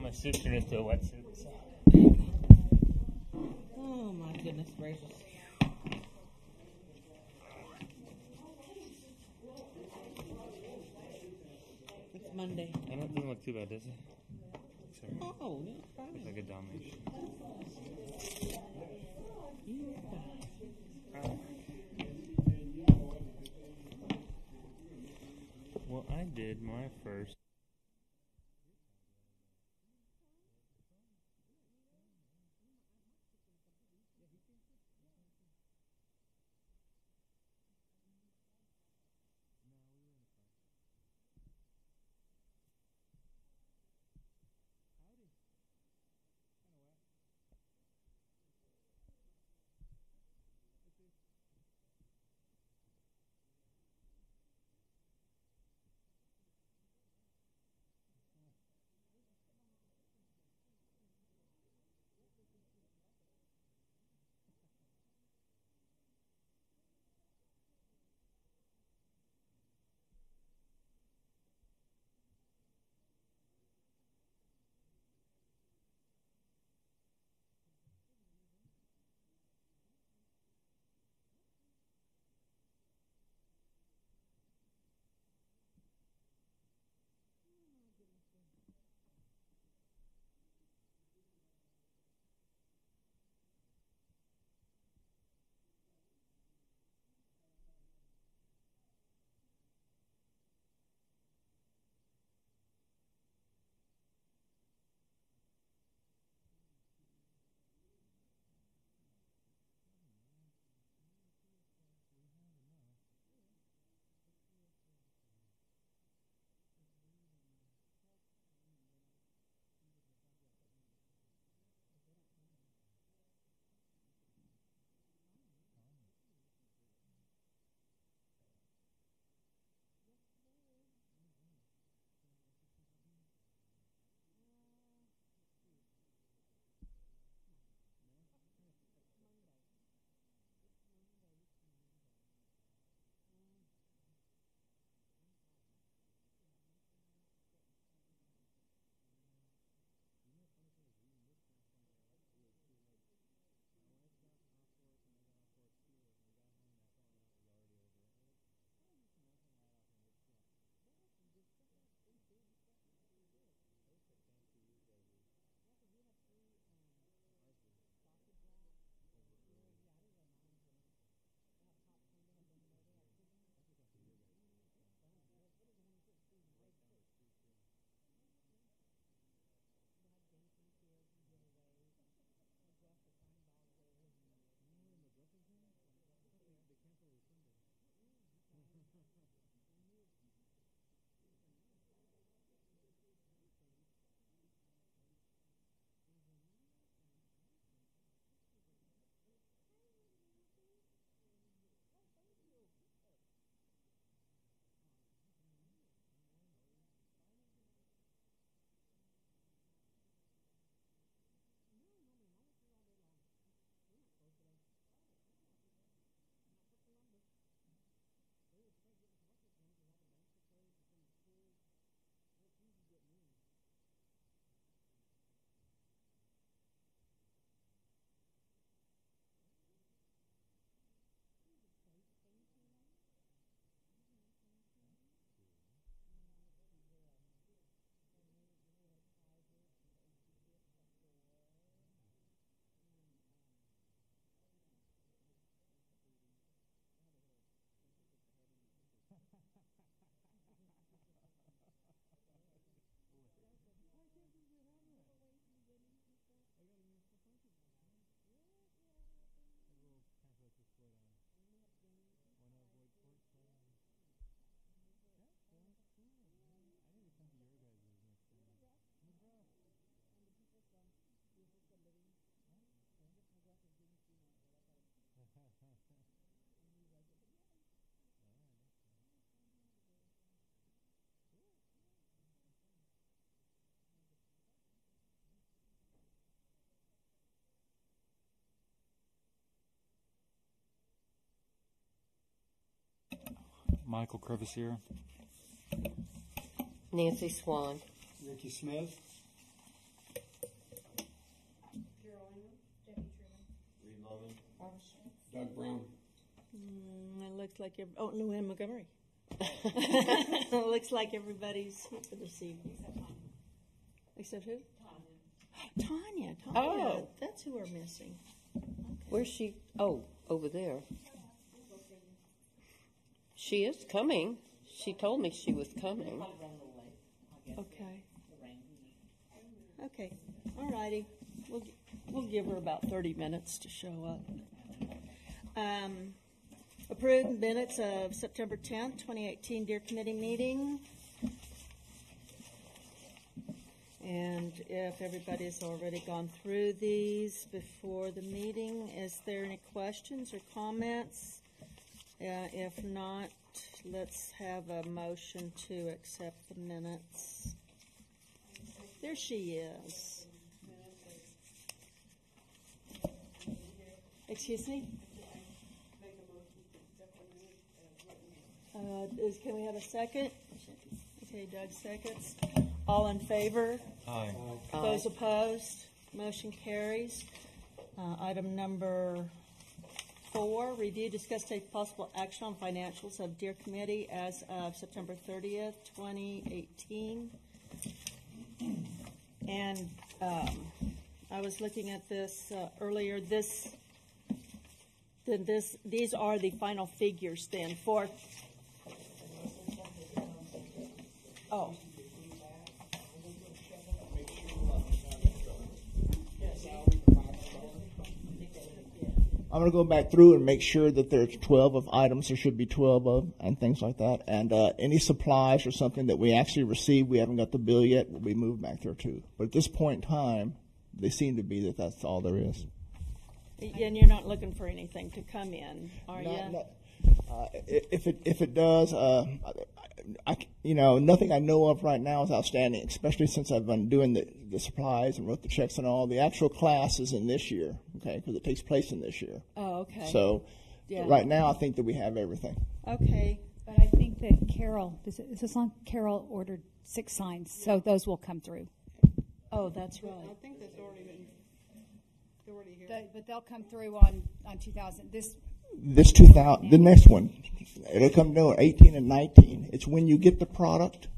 my sister into a wetsuit. So. Oh my goodness gracious. It's Monday. And it doesn't look too bad, does it? Sorry. Oh, that's fine. Looks like a Dalmatian. You're fine. Well, I did my first. Michael Crevassier. Nancy Swan. Ricky Smith. Doug Brown. It looks like Luann Montgomery. It looks like everybody's here for this evening. Except who? Tanya. Oh. That's who we're missing. Where's she? Oh, over there. She is coming. She told me she was coming. Okay. Okay. All righty. We'll give her about 30 minutes to show up. Approved minutes of September 10th, 2018 Deer Committee meeting. And if everybody's already gone through these before the meeting, is there any questions or comments? If not, let's have a motion to accept the minutes. There she is. Excuse me? Can we have a second? Okay, Doug seconds. All in favor? Aye. Those opposed? Motion carries. Item number 4, review, discuss, take possible action on financials of Deer Committee as of September 30th, 2018. And I was looking at this earlier. These are the final figures then for. Oh. I'm going to go back through and make sure that there's 12 of items there should be 12 of, and things like that. And any supplies or something that we actually received, we haven't got the bill yet, will be moved back there too. But at this point in time, they seem to be that's all there is. And you're not looking for anything to come in, are you? If it does, nothing I know of right now is outstanding, especially since I've been doing the supplies and wrote the checks and all. The actual class is in this year, okay, because it takes place in this year. Oh, okay. So Yeah. right now, I think that we have everything. Okay. But I think that Carol, is this on? Carol ordered 6 signs, so those will come through. Oh, that's right. I think that's already been, they're already here. But they'll come through on 2000. This 2000, the next one, it'll come down 18 and 19. It's when you get the product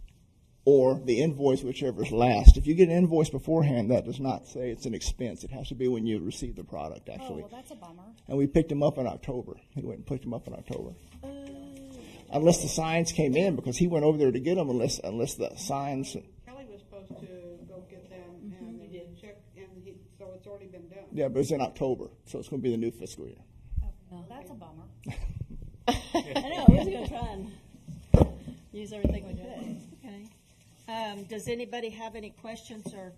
or the invoice, whichever is last. If you get an invoice beforehand, that does not say it's an expense. It has to be when you receive the product, Oh, actually. well, that's a bummer. And we picked them up in October. He went and picked them up in October. Unless the signs came in, because he went over there to get them, unless the signs. Kelly was supposed to go get them and check, and so it's already been done. Yeah, but it's in October, so it's going to be the new fiscal year. Oh, that's a bummer. I know, we're just going to try and use everything we could. Okay. Does anybody have any questions or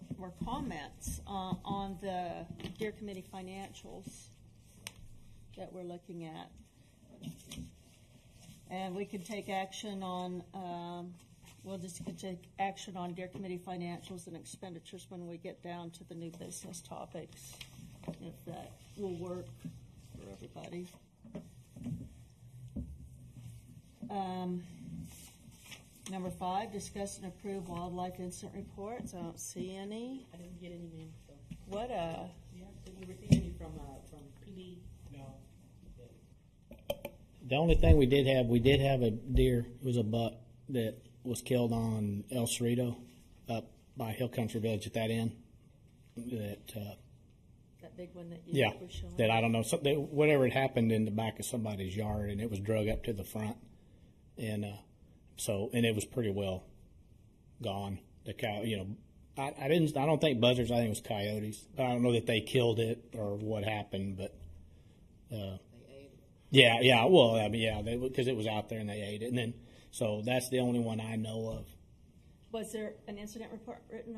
comments on the Deer Committee financials that we're looking at? And we can take action on, we'll just take action on Deer Committee financials and expenditures when we get down to the new business topics, if that will work for everybody. Number 5, discuss and approve wildlife incident reports. I don't see any. I didn't get any, ma'am. So. What Did you receive any from PD? No. The only thing we did have a deer. It was a buck that was killed on El Cerrito up by Hill Country Village at that end. that big one that you were showing? That I don't know. Whatever had happened in the back of somebody's yard, and it was drug up to the front, and it was pretty well gone. The cow, I don't think buzzards. I think it was coyotes. I don't know that they killed it or what happened, but They ate it. yeah. Well, I mean, because it was out there and they ate it, and then so that's the only one I know of. Was there an incident report written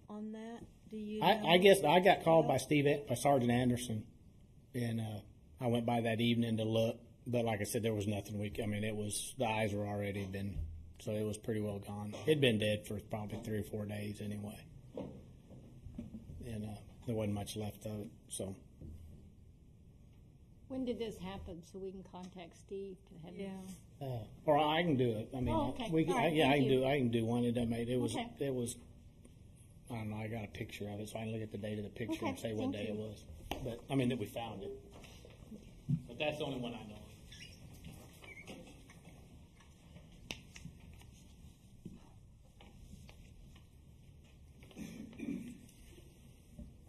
on that? Do you know? I guess I got called by Sergeant Anderson, and I went by that evening to look. But like I said, there was nothing the eyes were already been, so it was pretty well gone. It'd been dead for probably 3 or 4 days anyway, and there wasn't much left of it. So When did this happen so we can contact Steve to have Yeah. or I can do it. I mean, Oh, okay. we can, All right, I thank can you. do. I can do one. It was. Okay. It was. I don't know. I got a picture of it, so I can look at the date of the picture Okay, and say what thank day it you. was. But I mean, that we found it. but that's the only one I know of.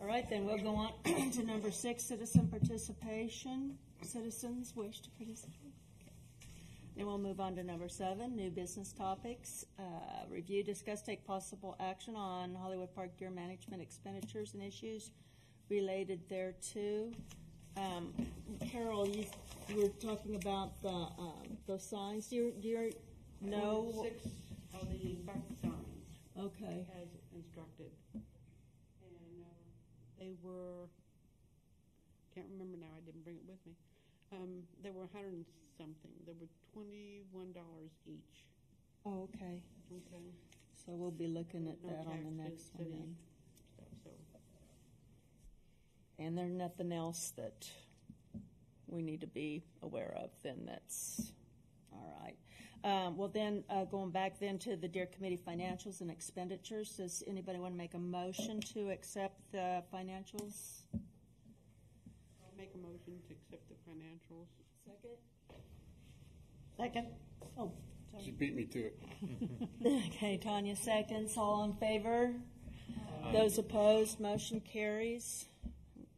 All right, then we'll go on to number 6, citizen participation. Citizens wish to participate. Then we'll move on to number 7, new business topics. Review, discuss, take possible action on Hollywood Park gear management expenditures and issues related thereto. Carol, you were talking about the those signs. Do you know? 6 of the back signs Okay. as instructed. And they were, can't remember now, I didn't bring it with me. There were 100 and something. There were $21 each. Oh, okay. Okay. So we'll be looking at No that on tax the to next one city then. stuff, so. And there's nothing else that we need to be aware of, then that's all right. Well, then, going back then to the Deer Committee financials and expenditures, does anybody want to make a motion to accept the financials? I'll make a motion to accept the financials. Second? Second. Oh, She beat me to it. okay, Tanya seconds. All in favor? Those opposed, motion carries.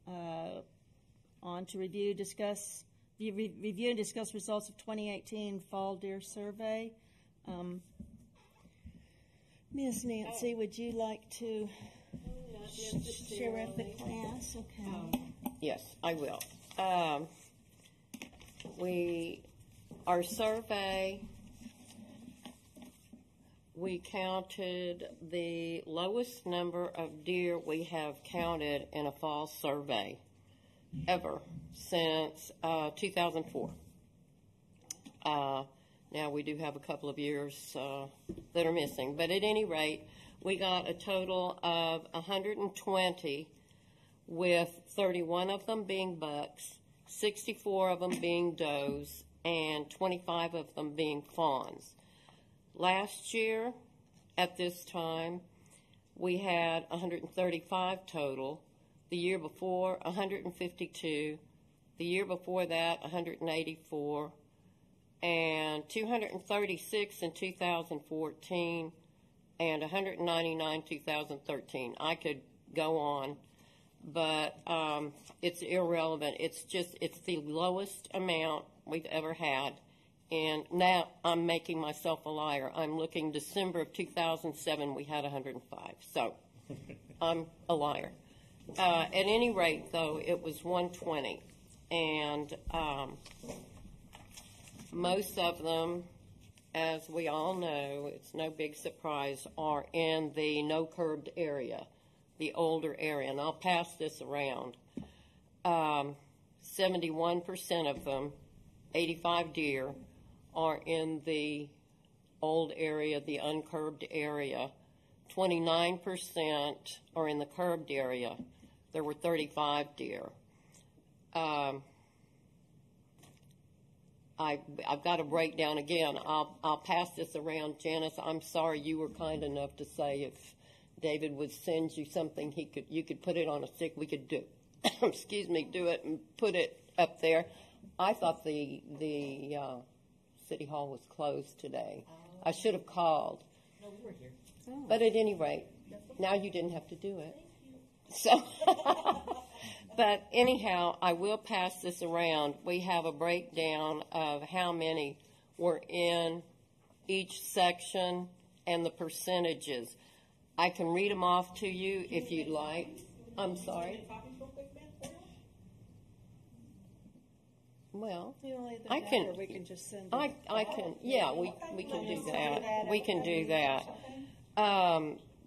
On to review, discuss, review and discuss results of 2018 Fall Deer Survey. Ms. Nancy, would you like to share with the class? Okay. Yes, I will. Our survey, we counted the lowest number of deer we have counted in a fall survey ever since 2004. Now we do have a couple of years that are missing, but at any rate, we got a total of 120, with 31 of them being bucks, 64 of them being does, and 25 of them being fawns. Last year, at this time, we had 135 total. The year before, 152. The year before that, 184. And 236 in 2014, and 199 2013. I could go on, but it's irrelevant. It's the lowest amount we've ever had. And now I'm making myself a liar. I'm looking December of 2007, we had 105. So I'm a liar. At any rate, though, it was 120. And most of them, as we all know, it's no big surprise, are in the no-curbed area, the older area. And I'll pass this around. 71% of them, 85 deer, are in the old area, the uncurbed area. 29% are in the curbed area. There were 35 deer. I've got a breakdown again. I'll pass this around. Janice, I'm sorry you were kind enough to say if David would send you something, you could put it on a stick. We could do do it and put it up there. I thought the City Hall was closed today. I should have called. No, we were here. But at any rate, now you didn't have to do it. So, but anyhow, I will pass this around. We have a breakdown of how many were in each section and the percentages. I can read them off to you if you'd like. I'm sorry. Well, I can. We can just send. I can. Yeah, we can do that. We can do that.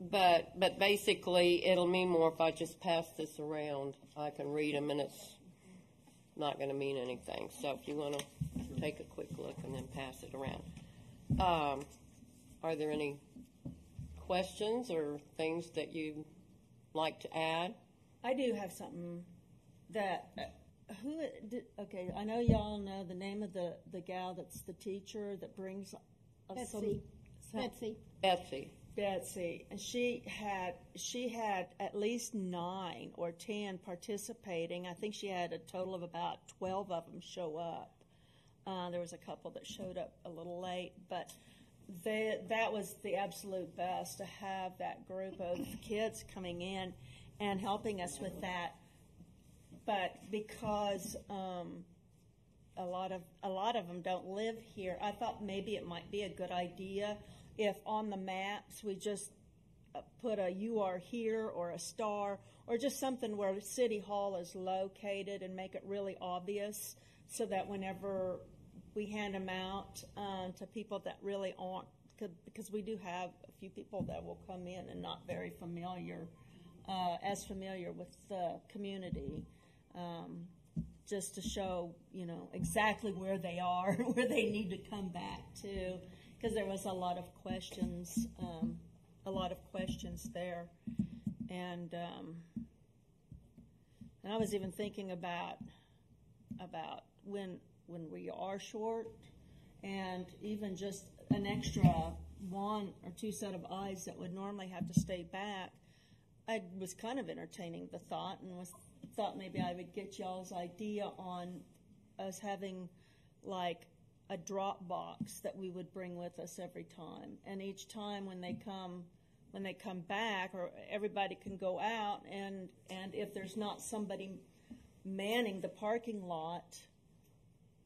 But basically, it'll mean more if I just pass this around. I can read them, and it's not going to mean anything. So if you want to take a quick look and then pass it around. Are there any questions or things that you'd like to add? I do have something that. Okay, I know y'all know the name of the gal that's the teacher that brings us Betsy. Betsy. Betsy. Betsy, and she had at least 9 or 10 participating. I think she had a total of about 12 of them show up. There was a couple that showed up a little late, but that was the absolute best to have that group of kids coming in and helping us with that. But because a lot of them don't live here, I thought maybe it might be a good idea if on the maps we just put a "you are here" or a star or just something where City Hall is located and make it really obvious, so that whenever we hand them out to people that really aren't, because we do have a few people that will come in and not very familiar, as familiar with the community, just to show, exactly where they are, where they need to come back to, because there was a lot of questions there, and I was even thinking about when we are short, and even just an extra 1 or 2 set of eyes that would normally have to stay back. I was kind of entertaining the thought, and thought maybe I would get y'all's idea on us having like a drop box that we would bring with us every time, and each time when they come back, or everybody can go out, and if there's not somebody manning the parking lot,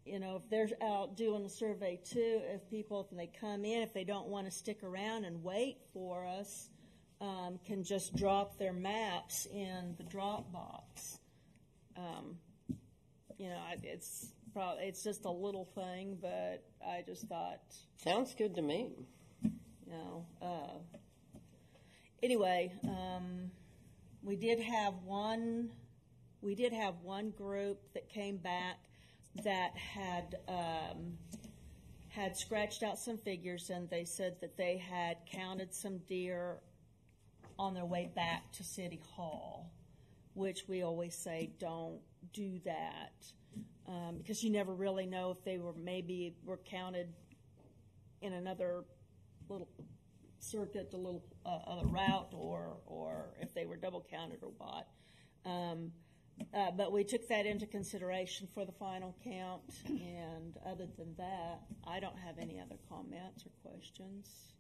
if they're out doing a survey too, if they come in, if they don't want to stick around and wait for us, can just drop their maps in the drop box. It's just a little thing, but I just thought. Sounds good to me. Anyway, we did have one group that came back that had scratched out some figures, and they said that they had counted some deer on their way back to City Hall, which we always say don't do that, because you never really know if they were counted in another little circuit, a little other route, or if they were double counted or what. But we took that into consideration for the final count, and other than that, I don't have any other comments or questions.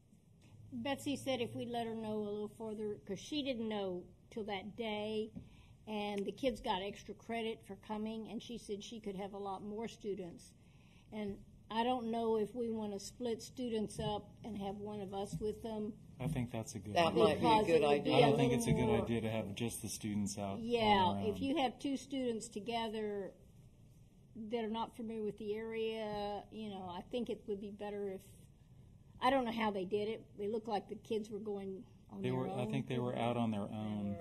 Betsy said if we let her know a little further, because she didn't know till that day, and the kids got extra credit for coming, and she said she could have a lot more students. And I don't know if we want to split students up and have one of us with them. I think that's a good That idea. might be a good idea. I don't think it's a good idea to have just the students out. Yeah, if you have 2 students together that are not familiar with the area, I think it would be better if, I don't know how they did it. They looked like the kids were going on their own. I think they were out on their own.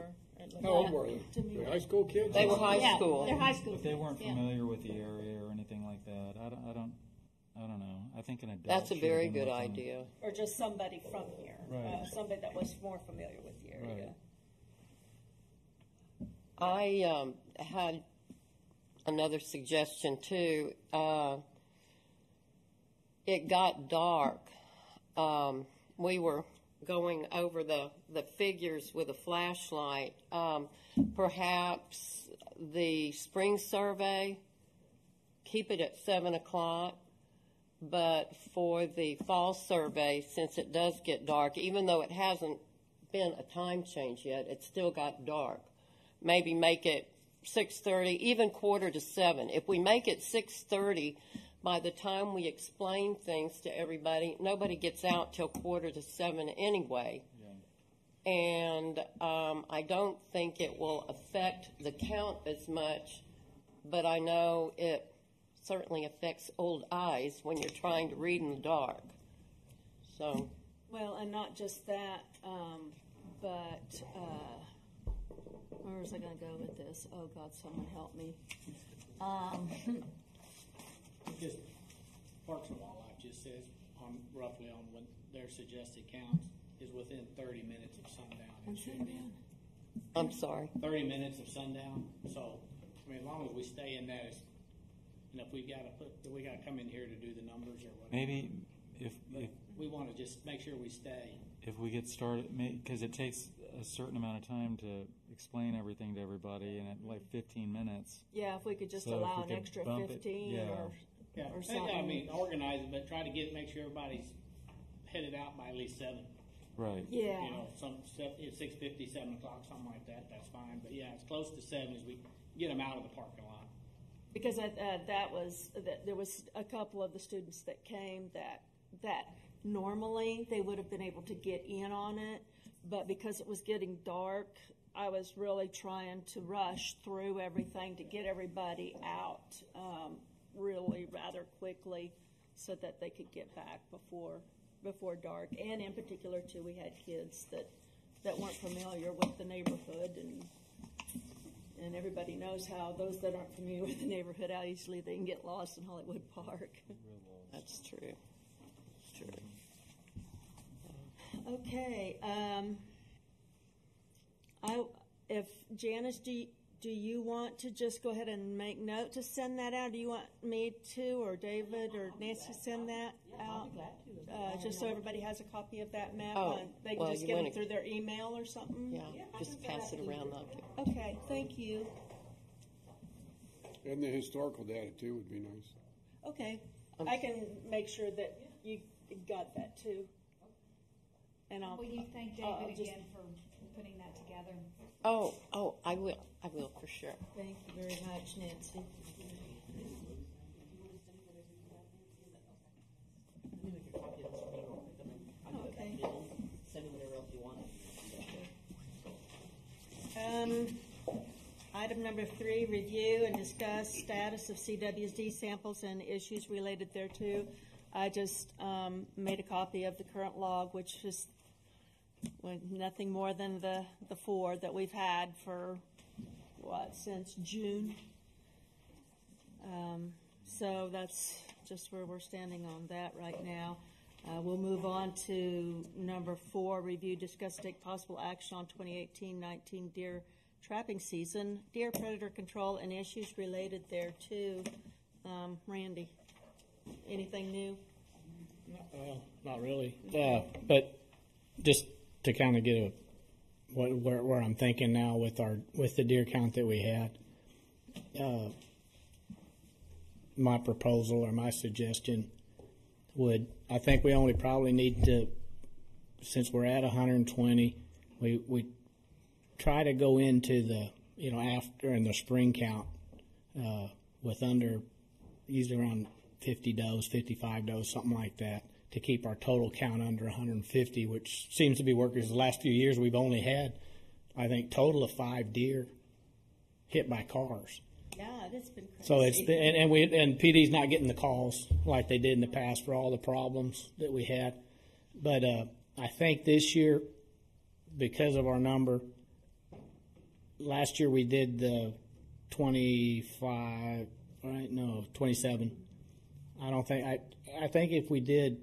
How old were they? High school kids? They were high school. They're high school. But they weren't kids, familiar with the area or anything like that. I don't know. I think an adult. That's a should have very been good with them. idea. Or just somebody from here, Right. Somebody that was more familiar with the area. Right. I had another suggestion too. It got dark. We were going over the figures with a flashlight. Perhaps the spring survey, keep it at 7 o'clock. But for the fall survey, since it does get dark, even though it hasn't been a time change yet, it still got dark. Maybe make it 6:30, even 6:45. If we make it 6:30, by the time we explain things to everybody, nobody gets out till 6:45 anyway. Yeah. And I don't think it will affect the count as much, but I know it certainly affects old eyes when you're trying to read in the dark. So. Well, and not just that, but where was I going to go with this? Oh, God, someone help me. Just Parks and Wildlife just says roughly on when their suggested counts is within 30 minutes of sundown. It should be. I'm sorry. 30 minutes of sundown. So, as long as we stay in that, and if we got to come in here to do the numbers or whatever. Maybe if we want to just make sure we stay. if we get started, because it takes a certain amount of time to explain everything to everybody, and at like 15 minutes. Yeah, if we could just So if allow we an could extra bump it, 15 yeah. Yeah, or something. I mean, organize it, but try to make sure everybody's headed out by at least 7. Right. Yeah. You know, 6:50, 7 o'clock, something like that. That's fine. But yeah, as close to 7 as we get them out of the parking lot. Because there was a couple of the students that came that normally they would have been able to get in on it, but because it was getting dark, I was really trying to rush through everything to get everybody out really rather quickly so that they could get back before dark. And in particular, too, we had kids that weren't familiar with the neighborhood, and everybody knows how those that aren't familiar with the neighborhood, how easily they can get lost in Hollywood Park. That's true. It's true. Okay. If Janice, do you want to just go ahead and make note to send that out? Do you want me to, or David, or Nancy send that out? Just so everybody has a copy of that map? They can just get it through their email or something? Yeah, just pass it around. Okay, thank you. And the historical data too would be nice. Okay, I can make sure that you got that too. And Will you thank David again for putting that together? Oh, I will for sure. Thank you very much, Nancy. Okay. Send me whatever else you want. Item number 3, review and discuss status of CWSD samples and issues related thereto. I just made a copy of the current log, which is nothing more than the 4 that we've had for, since June. So that's just where we're standing on that right now. We'll move on to number 4, review, discuss, take possible action on 2018-19 deer trapping season, deer predator control, and issues related thereto. Randy, anything new? Not really. But just to kind of get where I'm thinking now with the deer count that we had, my proposal or my suggestion I think we only probably need to, since we're at 120, we try to go into the, after in the spring count with usually around 50 does, 55 does, something like that, to keep our total count under 150, which seems to be working. Because the last few years we've only had, I think, total of 5 deer hit by cars. Yeah, it's been crazy. So it's and PD's not getting the calls like they did in the past for all the problems that we had. But I think this year, because of our number, last year we did the 25, right? No, 27. I think if we did,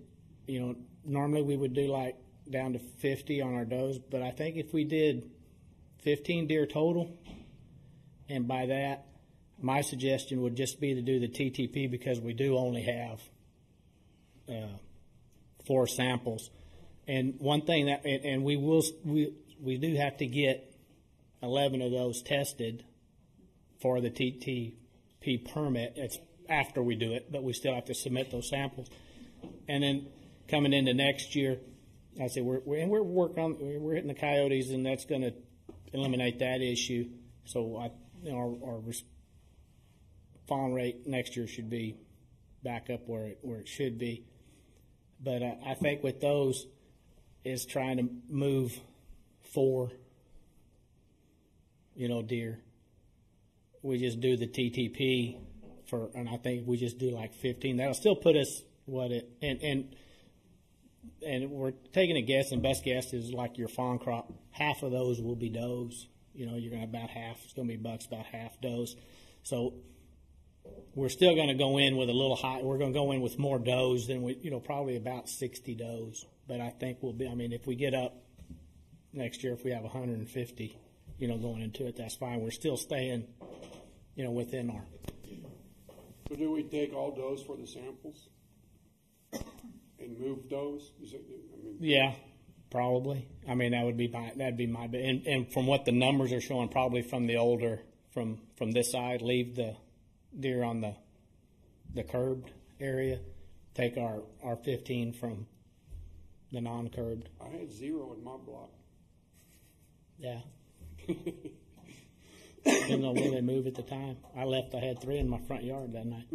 normally we would do like down to 50 on our does, but I think if we did 15 deer total, and by that, my suggestion would just be to do the TTP, because we do only have 4 samples. And one thing and we do have to get 11 of those tested for the TTP permit. It's after we do it, but we still have to submit those samples. And then coming into next year, I say we're hitting the coyotes, and that's going to eliminate that issue. So our fawn rate next year should be back up where it should be. But I think with those is trying to move 4, deer. We just do the TTP and I think we just do like 15. That'll still put us and we're taking a guess, and best guess is like your fawn crop, half of those will be does. You're going to have about half. It's going to be bucks, about half does. So we're still going to go in with a little high. We're going to go in with more does than probably about 60 does. But I think if we get up next year, if we have 150, going into it, that's fine. We're still staying, within our. So do we take all does for the samples and move those? Yeah. Probably. I mean, that'd be my, and from what the numbers are showing, probably from the older, from this side, leave the deer on the curbed area, take our 15 from the non-curbed. I had 0 in my block. Yeah. Didn't know where they move at the time. I had 3 in my front yard that night.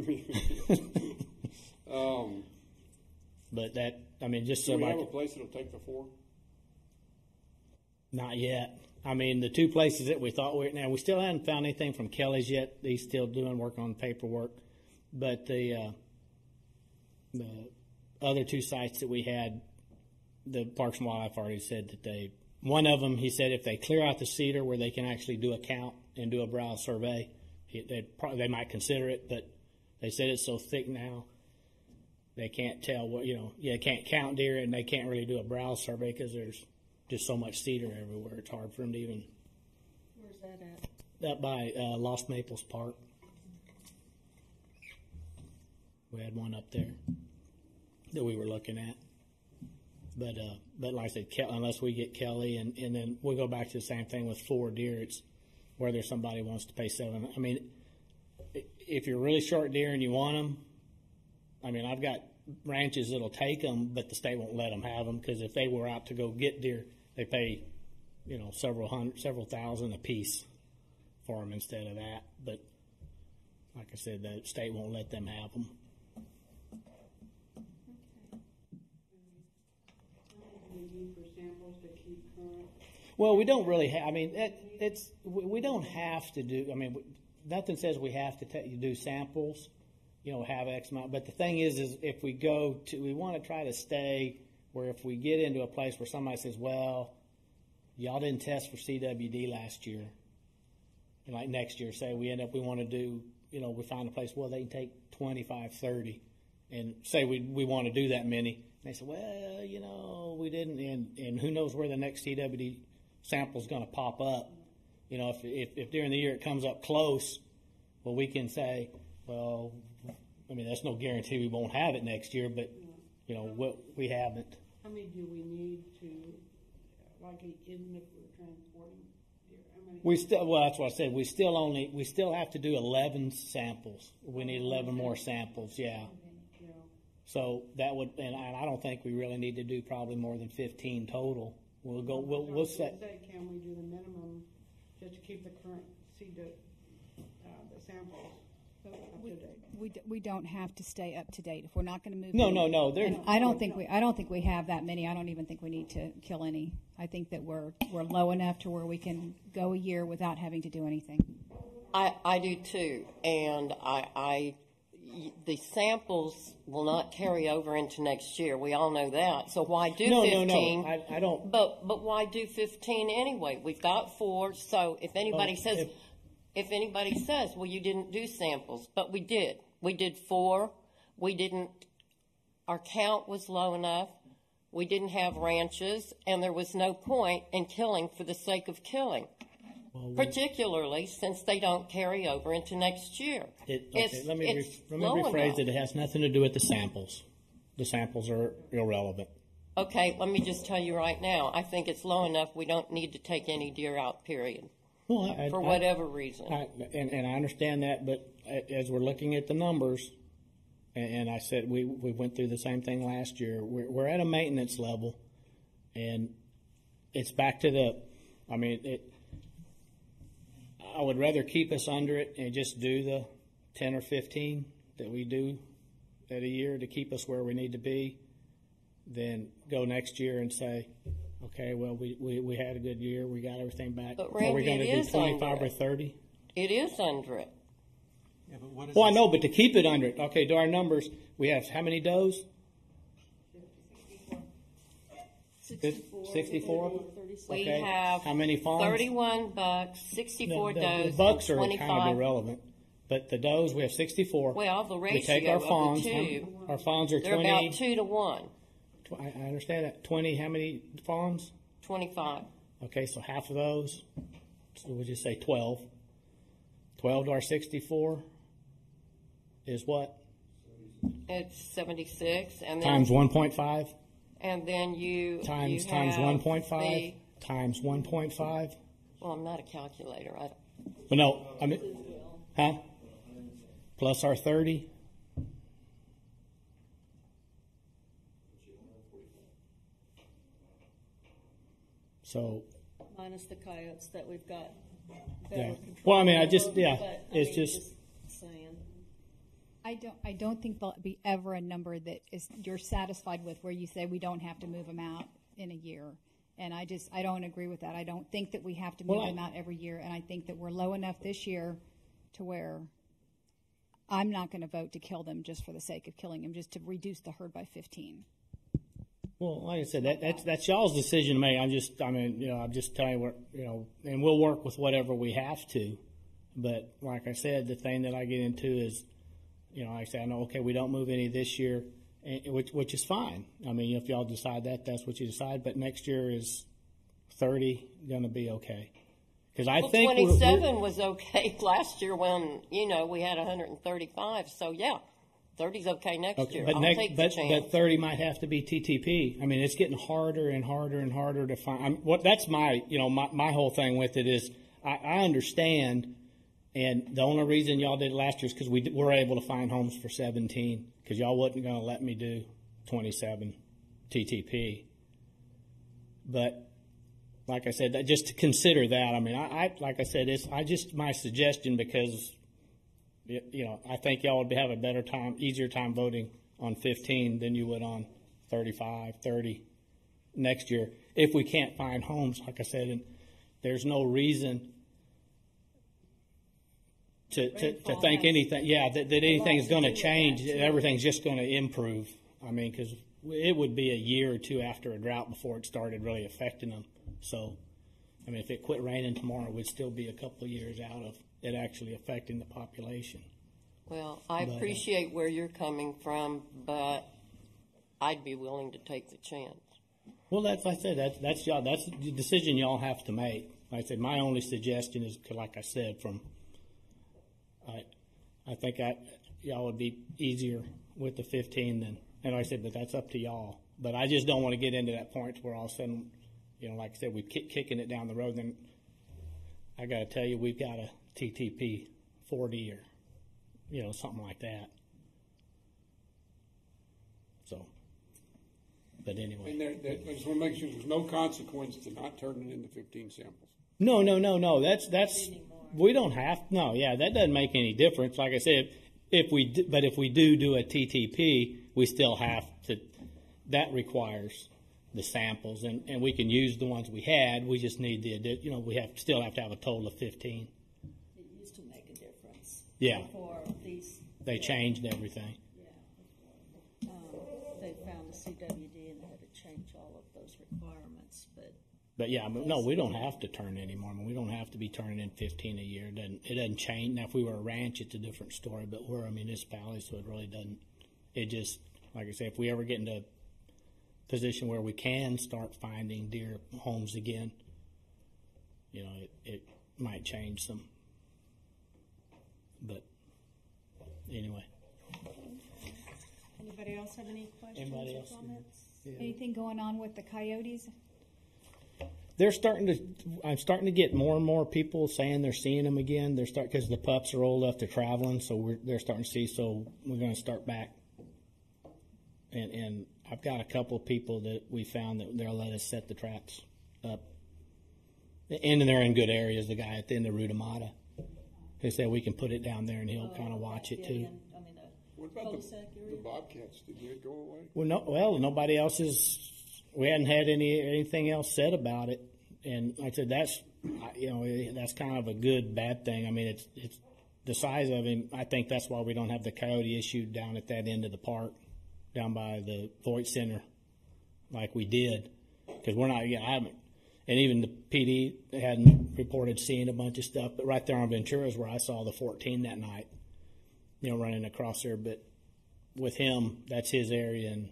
But that, I mean, just so Do we like have a place that'll take the 4? not yet. I mean, the 2 places that we thought we still haven't found anything from Kelly's yet. He's still doing work on paperwork. But the other 2 sites that we had, the Parks and Wildlife already said that one of them, he said if they clear out the cedar where they can actually do a count and do a browse survey, they might consider it, but they said it's so thick now they can't tell they can't count deer and they can't really do a browse survey because there's just so much cedar everywhere. It's hard for them to even. Where's that at? Up by Lost Maples Park. We had one up there that we were looking at. But like I said, unless we get Kelly, and then we'll go back to the same thing with 4 deer. It's whether somebody wants to pay 7. I mean, if you're really short deer and you want them, I mean, I've got ranches that'll take them, but the state won't let them have them because if they were out to go get deer, they pay, several thousand a piece for them instead of that. But like I said, the state won't let them have them. Well, we don't really have. I mean, we don't have to do. I mean, nothing says we have to do samples. Have X amount. But the thing is if we we want to try to stay where if we get into a place where somebody says, well, y'all didn't test for CWD last year, and like next year, say we want to do, we find a place, well, they can take 25, 30, and say we want to do that many. And they say, well, we didn't, and who knows where the next CWD sample is going to pop up. If during the year it comes up close, well, we can say, well, I mean, that's no guarantee we won't have it next year, but, we haven't. How many do we need to, even if we're transporting deer? That's what I said. We still have to do 11 samples. We need 11 more samples, yeah. So that would, and I don't think we really need to do probably more than 15 total. We'll set. Can we do the minimum just to keep the current the samples up to date? We don't have to stay up to date if we're not going to move. No. I don't think we have that many. I don't even think we need to kill any. I think that we're low enough to where we can go a year without having to do anything. I do too, and the samples will not carry over into next year. We all know that. So why do 15? No. I don't. But why do 15 anyway? We've got 4. So if anybody says, well, you didn't do samples, but we did. We did 4. We didn't. Our count was low enough. We didn't have ranches, and there was no point in killing for the sake of killing. Particularly since they don't carry over into next year. Let me rephrase it. It has nothing to do with the samples. The samples are irrelevant. Okay, let me just tell you right now. I think it's low enough. We don't need to take any deer out, period. Well, for whatever reason. And I understand that, but as we're looking at the numbers, and I said we went through the same thing last year. We're at a maintenance level, and it's back to I would rather keep us under it and just do the 10 or 15 that we do at a year to keep us where we need to be than go next year and say, okay, well, we had a good year. We got everything back. But Randy, are we going to do 25 or 30? It is under it. Yeah, but what is I know, but to keep it under it, okay, to our numbers, we have how many does? 64? We have how many fawns? 31 bucks, 64 does, the bucks are 25. kind of irrelevant. But the does, we have 64. Well, the ratio we take our fawns, of the two, our fawns are they're 20. about 2 to 1. I understand that. 20, how many fawns? 25. Okay, so half of those, so we'll just say 12. 12 to our 64 is what? It's 76. And then times 1.5? And then you times you times have 1.5 the- times 1.5. Well, I'm not a calculator. Well, no, I mean, huh? Plus our 30. So, Minus the coyotes that we've got better yeah. control Well, I mean, I over, just, yeah, but, it's just, saying. I don't think there'll be ever a number that is you're satisfied with where you say we don't have to move them out in a year. And I don't agree with that. I don't think that we have to move them out every year. And I think that we're low enough this year to where I'm not going to vote to kill them just for the sake of killing them, just to reduce the herd by 15. well, like I said, that's y'all's decision to make. I'm just telling you, and we'll work with whatever we have to. But like I said, the thing that I get into is, like I say, I know, okay, we don't move any this year, which is fine. I mean, if y'all decide that, that's what you decide. But next year is 30 going to be okay. Because I think 27 was okay last year when, we had 135. So, yeah, 30's okay next year. I'll take the chance. But 30 might have to be TTP. I mean, it's getting harder and harder and harder to find. That's my whole thing with it is I understand. And the only reason y'all did it last year is because we were able to find homes for 17, because y'all wasn't going to let me do 27 TTP. But like I said, just to consider that. I mean, like I said, it's my suggestion because, I think y'all would have a easier time voting on 15 than you would on 35, 30 next year if we can't find homes. Like I said, and there's no reason to think anything, that anything is going to change. Everything's just going to improve. I mean, because it would be a year or two after a drought before it started really affecting them. So, I mean, if it quit raining tomorrow, we'd still be a couple of years out of it actually affecting the population. Well, I appreciate where you're coming from, but I'd be willing to take the chance. Well, that's like I said, that's y'all. That's the decision y'all have to make. Like I said, my only suggestion is, like I said, I think y'all would be easier with the 15 than, and like I said, but that's up to y'all. But I just don't want to get into that point where all of a sudden, like I said, we keep kicking it down the road. Then I got to tell you, we've got a TTP 40 or, something like that. So, but anyway. And I just want to make sure there's no consequence to not turning into 15 samples. No. That's we don't have. No, that doesn't make any difference. Like I said, if we do a TTP, we still have to. That requires the samples, and we can use the ones we had. We just need we still have to have a total of 15. It used to make a difference. Yeah. For these. They changed everything. Yeah. They found the CWD and they had to change all of those requirements, But yeah, no, we don't have to turn anymore. I mean, we don't have to be turning in 15 a year. It doesn't change. Now, if we were a ranch, it's a different story. But we're a municipality, so it really doesn't. It just, like I say, if we ever get into a position where we can start finding deer homes again, it might change some. But anyway. Anybody else have any questions Anybody or else? comments? Yeah. Anything going on with the coyotes? I'm starting to get more and more people saying they're seeing them again. Because the pups are old enough, they're traveling, so they're starting to see. So we're going to start back. And I've got a couple of people that we found that they'll let us set the traps up. And they're in good areas. The guy at the end of Rutamata, who said we can put it down there and he'll kind of watch it too. What about the bobcats? Did they go away? Well, nobody else is. We hadn't had anything else said about it, and like I said, that's kind of a good bad thing. I mean, it's the size of him. I think that's why we don't have the coyote issue down at that end of the park, down by the Voight Center, like we did, because we're not. I haven't, and even the PD hadn't reported seeing a bunch of stuff. But right there on Ventura is where I saw the 14 that night, running across there. But with him, that's his area, and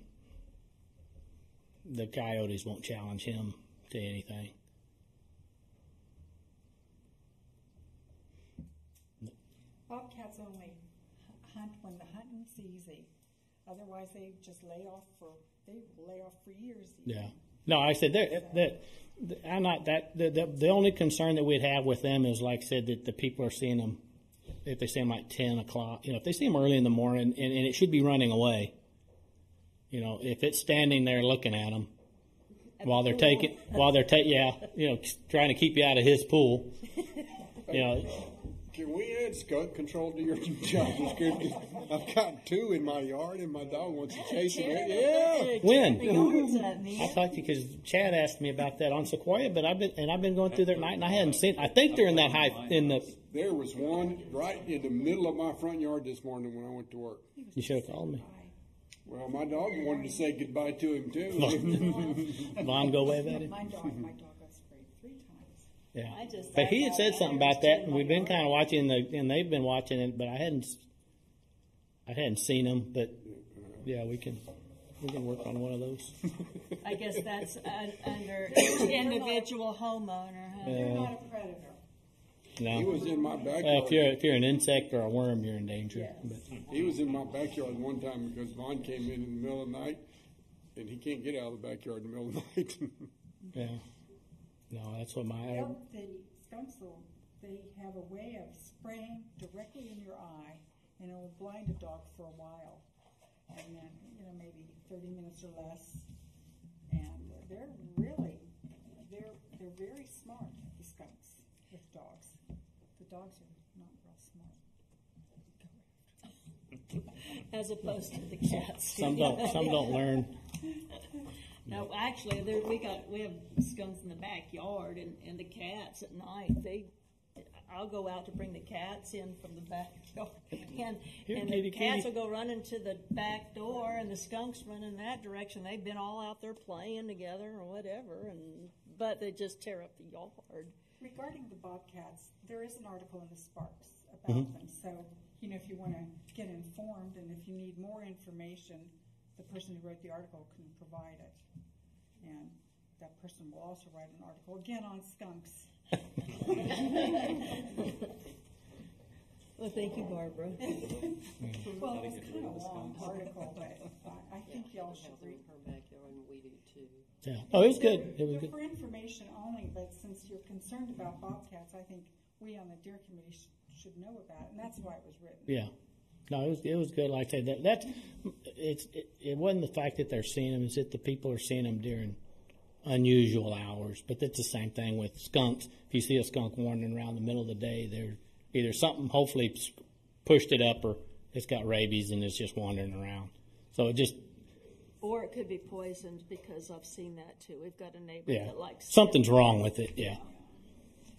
the coyotes won't challenge him to anything. Bobcats only hunt when the hunting's easy. Otherwise, they just lay off for years. Yeah. No, I said I'm not that. The only concern that we'd have with them is, like I said, that the people are seeing them. If they see them like 10 o'clock, if they see them early in the morning, and it should be running away. If it's standing there looking at them while they're trying to keep you out of his pool. Can we add skunk control to your job description? I've got 2 in my yard, and my dog wants to chase them. Yeah. When? I talked to you because Chad asked me about that on Sequoia, but I've been going through there at night, and I hadn't seen. I think they're in that high in the. There was one right in the middle of my front yard this morning when I went to work. You should have called me. Well, my dog wanted to say goodbye to him too. Mom, go wave at him. My dog got sprayed 3 times. Yeah, but he had said something about that, and we've been kind of watching and they've been watching it, but I hadn't seen them. But yeah, we can work on one of those. I guess that's under individual homeowner. Huh? You're not a predator. No. He was in my backyard. If you're an insect or a worm, you're in danger. Yes. But, he was in my backyard one time because Vaughn came in the middle of the night, and he can't get out of the backyard in the middle of the night. yeah. No, that's what The skunks they have a way of spraying directly in your eye, and it will blind a dog for a while, and then maybe 30 minutes or less, and they're very smart, the skunks with dogs. The dogs are not real smart. As opposed to the cats. Some don't learn. No, actually, we have skunks in the backyard, and the cats at night. I'll go out to bring the cats in from the backyard, and the cats will go running to the back door, and the skunks run in that direction. They've been all out there playing together or whatever, but they just tear up the yard. Regarding the bobcats, there is an article in the Sparks about them. So, if you want to get informed and if you need more information, the person who wrote the article can provide it. And that person will also write an article, again, on skunks. Well, thank you, Barbara. Well, it was kind of a long article, but I think y'all should read her backyard, and we do too. Yeah. Oh, it was good. It was good. For information only, but since you're concerned about bobcats, I think we on the Deer Committee should know about it, and that's why it was written. Yeah. No, it was good. Like I said, it wasn't the fact that they're seeing them; it's that the people are seeing them during unusual hours. But that's the same thing with skunks. If you see a skunk wandering around in the middle of the day, they're either something hopefully pushed it up, or it's got rabies and it's just wandering around. So it just. Or it could be poisoned, because I've seen that too. We've got a neighbor that likes something's wrong with it. Yeah.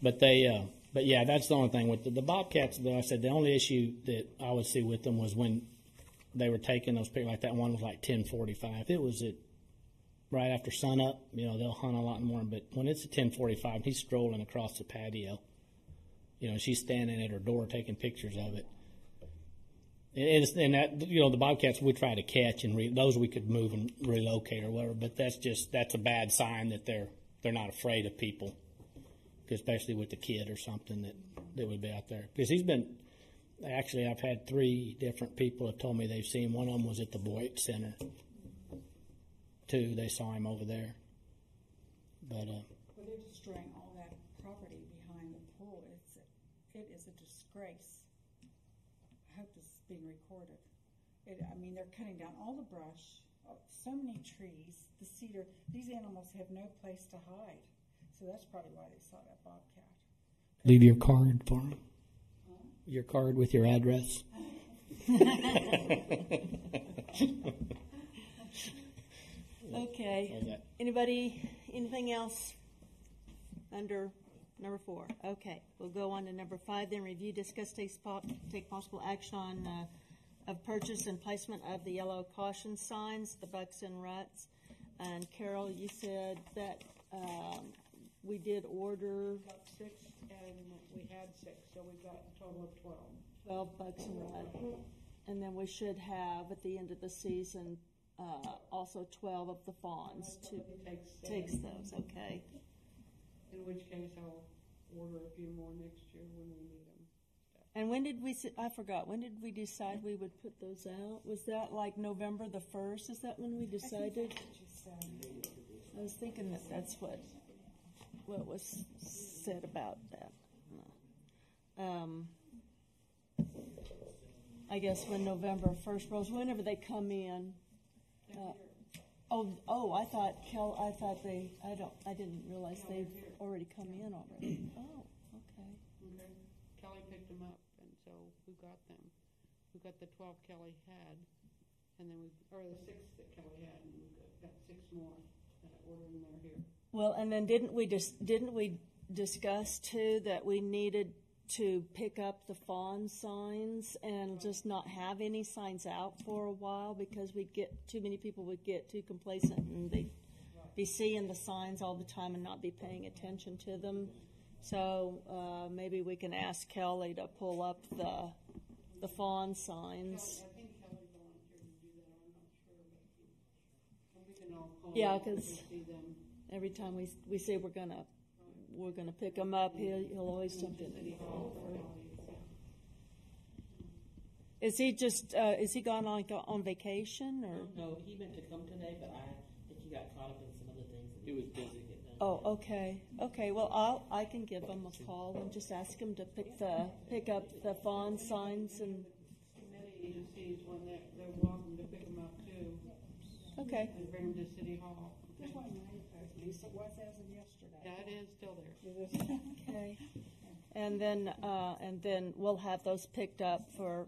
But that's the only thing with the bobcats. Though I said the only issue that I would see with them was when they were taking those pictures. Like that one was like 10:45. It was at right after sunup. They'll hunt a lot more. But when it's at 10:45, he's strolling across the patio. She's standing at her door taking pictures of it. And that the bobcats we try to catch and those we could move and relocate or whatever. But that's a bad sign that they're not afraid of people. Especially with the kid or something that would be out there. Because I've had 3 different people have told me they've seen him. One of them was at the Boyd Center. 2, they saw him over there. But they're destroying all that property behind the pool. It is a disgrace. I hope this is being recorded. They're cutting down all the brush, so many trees, the cedar. These animals have no place to hide. So that's probably why they saw that bobcat. Leave your card for him. Your card with your address. Okay. Anybody? Anything else under number 4? Okay. We'll go on to number 5. Then review, discuss, take possible action on of purchase and placement of the yellow caution signs, the bucks and ruts. And Carol, you said that. We did order 6, and we had 6, so we got a total of 12. 12 bucks and rod. And then we should have, at the end of the season, also 12 of the fawns. Takes those, okay. In which case, I'll order a few more next year when we need them. And when did I forgot, when did we decide we would put those out? Was that like November the 1st? Is that when we decided? I was thinking that that's what was said about that. I guess when November 1st rolls, whenever they come in. I didn't realize they've already come in already. Oh, okay. Kelly picked them up, and so who got them? We got the 12 Kelly had, and then the 6 that Kelly had, and we got 6 more ordered, and they're here. Well, and then didn't we discuss too that we needed to pick up the fawn signs and just not have any signs out for a while because too many people would get too complacent and they'd be seeing the signs all the time and not be paying attention to them. So maybe we can ask Kelly to pull up the fawn signs. I think Kelly volunteered to do that. I'm not sure, but we can all call Yeah, them and because see them. every time we say we're gonna pick him up, he'll always jump in and offer. Is he gone on vacation or? No, he meant to come today, but I think he got caught up in some other things. He was busy getting done. Oh, okay. Well, I can give him a call and just ask him to pick up the fawn signs and. Many agencies, when they're welcome to pick them up too. Okay. And bring them to City Hall. There's one night, at least it was as of yesterday. Yeah, it is still there. Okay. And then we'll have those picked up for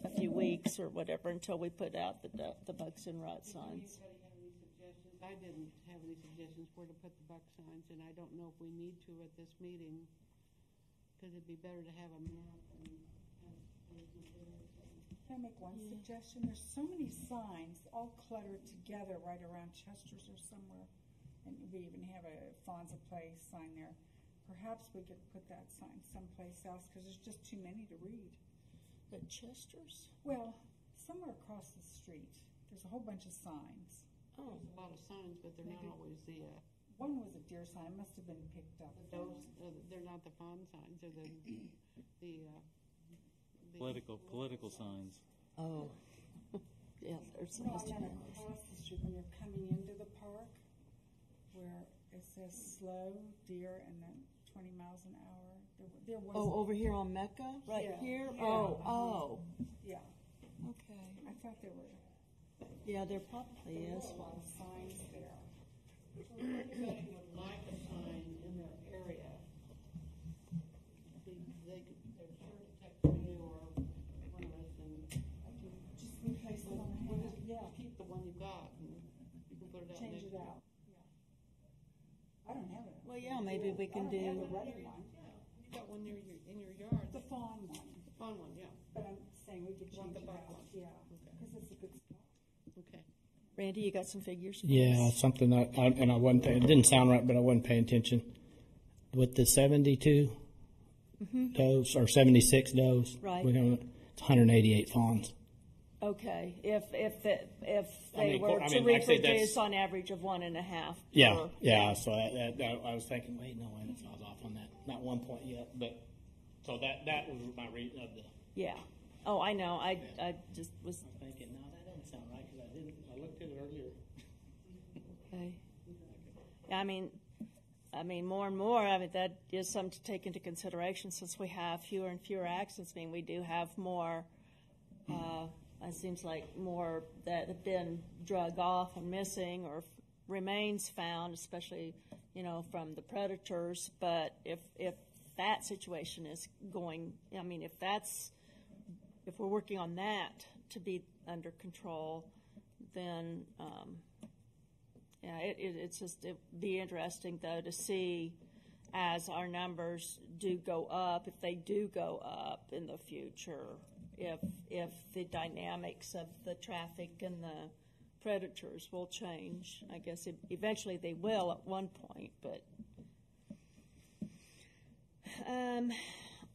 a few weeks or whatever until we put out the bucks and rut signs. Anybody have any suggestions? I didn't have any suggestions where to put the buck signs, and I don't know if we need to at this meeting, because it'd be better to have a map and Can I make one suggestion? There's so many signs all cluttered together right around Chester's or somewhere. And we even have a Fonza Place sign there. Perhaps we could put that sign someplace else because there's just too many to read. But Chester's? Well, somewhere across the street, there's a whole bunch of signs. Oh. There's a lot of signs, but they're not always the. One was a deer sign, must have been picked up. Those they're not the fawn signs. They're the political signs. Oh. Yeah, there's No, supposed to and be. then across the street when you're coming into the park, where it says slow deer and then 20 miles an hour. There was. Oh, over here on Mecca, right Yeah. here. Yeah. Oh. Yeah. Okay. I thought there were Yeah, there probably is a lot one. of signs there. If anybody would like a sign in their area, they're sure to text me or one of us, and Just replace it on the we'll hand. just Yeah. keep the one you've got, and you can put it out Change next it out. I don't have it. Well, yeah, maybe we can I don't have do. the red one. You got one near in your yard. The fawn one. The fun one, yeah. But I'm saying we could Want change the it buck out. one? Yeah. Because it's a good spot. Okay. Randy, you got some figures? Yeah, something I wasn't paying, it didn't sound right, but I wasn't paying attention. With the 72 does or 76 does, Right. It's 188 fawns. Okay, if they I were mean, to actually, that's- reproduce on average of 1.5. Yeah, per- yeah. So I was thinking, wait, no, I was off on that. Not 1 point yet, but so that was my reason of the. Yeah. Oh, I know. I just was. Thinking, no, that doesn't sound right because I looked at it earlier. Okay. Yeah, I mean, more and more. I mean, that is something to take into consideration since we have fewer and fewer accidents. I mean, we do have more. It seems like more that have been drug off and missing or remains found, especially from the predators. But if that situation is going, I mean, if we're working on that to be under control, then it'd be interesting though to see as our numbers do go up, if they do go up in the future, if the dynamics of the traffic and the predators will change. I guess eventually they will at one point, but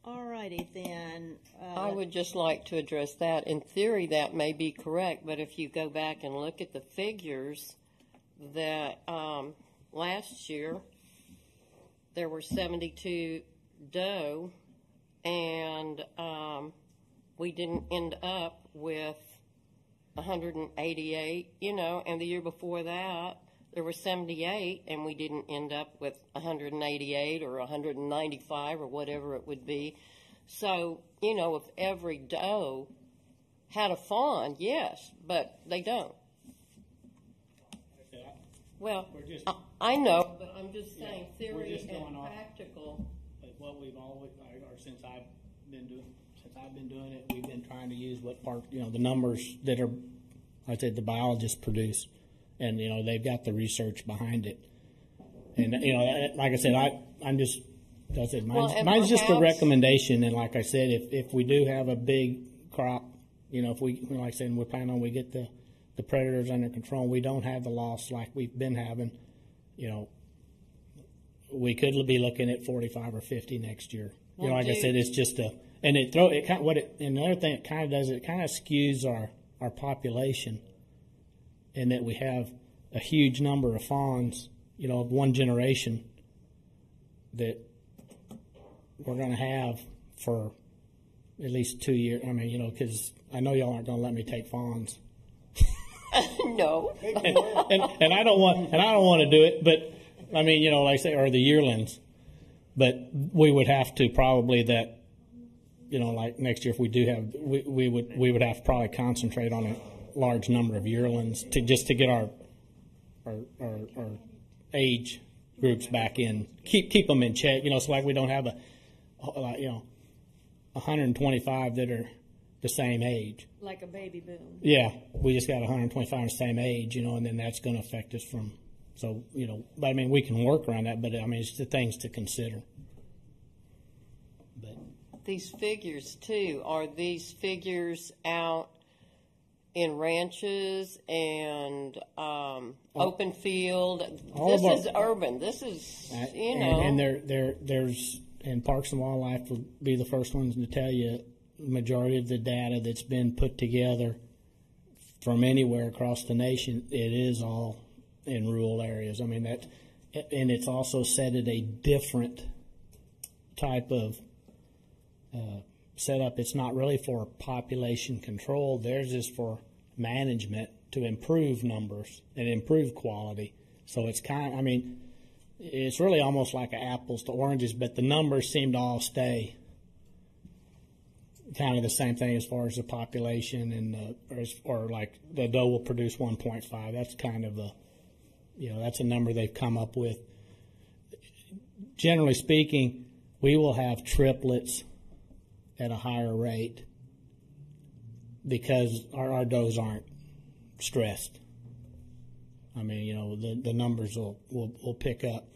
alrighty then. I would just like to address that. In theory, that may be correct, but if you go back and look at the figures that last year there were 72 doe and we didn't end up with 188, and the year before that, there were 78, and we didn't end up with 188 or 195 or whatever it would be. So, if every doe had a fawn, yes, but they don't. Well, I know, but I'm just saying theory and practical. What we've always, or since I've been doing it, we've been trying to use what part, the numbers that are, I said, the biologists produce, and they've got the research behind it. And like I said, mine's just a recommendation. And like I said, if we do have a big crop, if we, like I said, we're planning on we get the predators under control, we don't have the loss like we've been having, we could be looking at 45 or 50 next year. Like I said, it's just another thing it kind of does, it kind of skews our population, in that we have a huge number of fawns, of one generation that we're going to have for at least 2 years. I mean, because I know y'all aren't going to let me take fawns. No. and I don't want to do it, but I mean, like I say, or the yearlings. But we would have to probably that, like next year if we do have, we would have to probably concentrate on a large number of yearlings to get our age groups back in, keep them in check. So like we don't have 125 that are the same age. Like a baby boom. Yeah, we just got 125 the same age, and then that's going to affect us from. So, but I mean, we can work around that, but I mean, it's the things to consider. But these figures too, are these figures out in ranches and open field? This is urban. This is, And there's, and Parks and Wildlife will be the first ones to tell you, the majority of the data that's been put together from anywhere across the nation, it is all in rural areas. I mean, and it's also set at a different type of setup. It's not really for population control. Theirs is for management to improve numbers and improve quality. So it's it's really almost like apples to oranges, but the numbers seem to all stay kind of the same thing as far as the population, and or like the doe will produce 1.5. That's kind of that's a number they've come up with. Generally speaking, we will have triplets at a higher rate because our does aren't stressed. I mean, the numbers will pick up,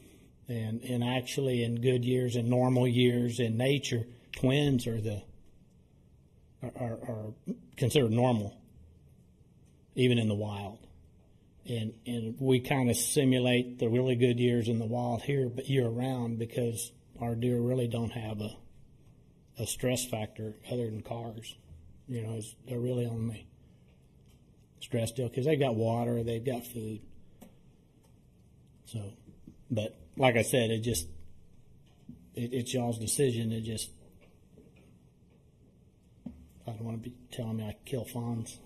and actually in good years and normal years in nature, twins are considered normal, even in the wild. And we kind of simulate the really good years in the wild here, but year round, because our deer really don't have a stress factor other than cars. They're really on the stress deal because they've got water, they've got food. So, but like I said, it's y'all's decision. I don't want to be telling me I kill fawns.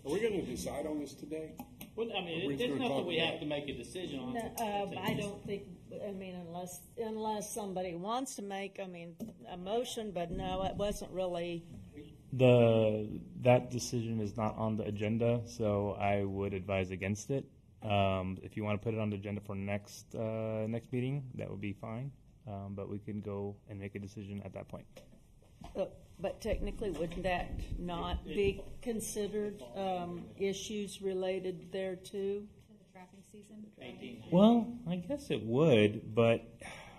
Are we going to decide on this today? Well, I mean, there's nothing we have to make a decision on. I don't think. I mean, unless somebody wants to make, a motion, but no, it wasn't really. That decision is not on the agenda, so I would advise against it. If you want to put it on the agenda for next meeting, that would be fine. But we can go and make a decision at that point. But technically, wouldn't that not be considered issues related there too? The trapping season. Well, I guess it would, but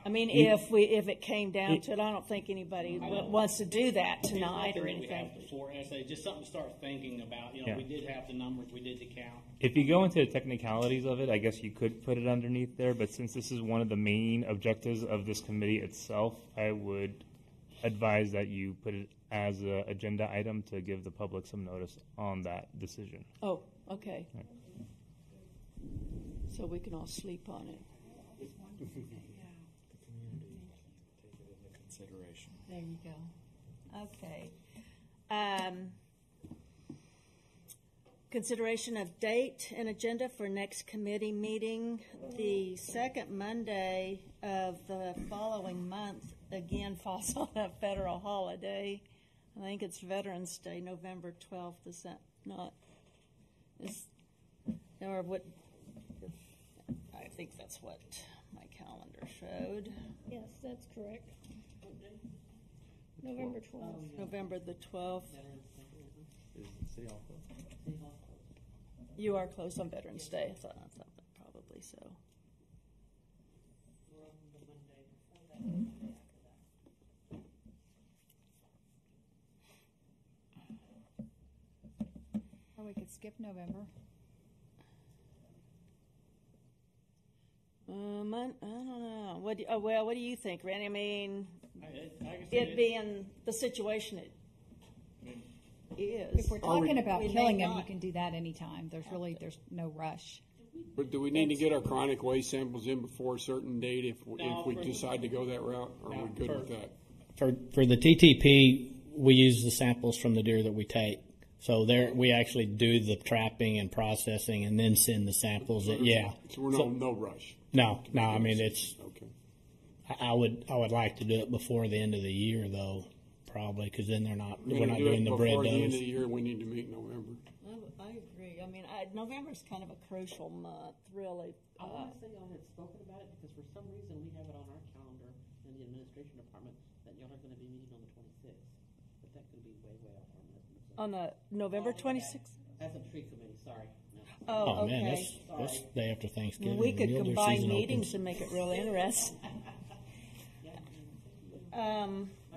if it came down to it, I don't think anybody wants to do that tonight or anything. We have before, and I say just something to start thinking about. We did have the numbers, we did the count. If you go into the technicalities of it, I guess you could put it underneath there. But since this is one of the main objectives of this committee itself, I would advise that you put it as an agenda item to give the public some notice on that decision. Oh, okay. Right. So we can all sleep on it. consideration. There you go. Okay. Consideration of date and agenda for next committee meeting. The second Monday of the following month again falls on a federal holiday. I think it's Veterans Day, November 12th. Is that not? Or what? I think that's what my calendar showed. Yes, that's correct. November 12th. November the 12th. Is City Hall closed? City Hall's closed. You are closed on Veterans Day. I thought probably so. We're open the Monday before that, and the day after that. Or we could skip November. I don't know. What do you think, Randy? I mean, it it being the situation it is. If we're talking about we may killing them, not. you can do that anytime. There's no rush. But do we need to get our chronic waste samples in before a certain date if we decide to go that route? Or are we good with that? For the TTP, we use the samples from the deer that we take. So there, we actually do the trapping and processing, and then send the samples. So we're no rush. No. I mean, it's. Okay. I would like to do it before the end of the year, though, probably, because then we're not do doing the bread before the end of doughs. the year. We need to meet in November. I agree. I mean, November's kind of a crucial month, really. I want to say y'all had spoken about it because for some reason we have it on our calendar in the administration department that y'all are going to be meeting on the 26th. But that could be way off our list. On the November 26th? As a tree committee, sorry. No. Oh, okay. Man, that's day after Thanksgiving. We could Real deer combine season meetings opens. and make it real interesting.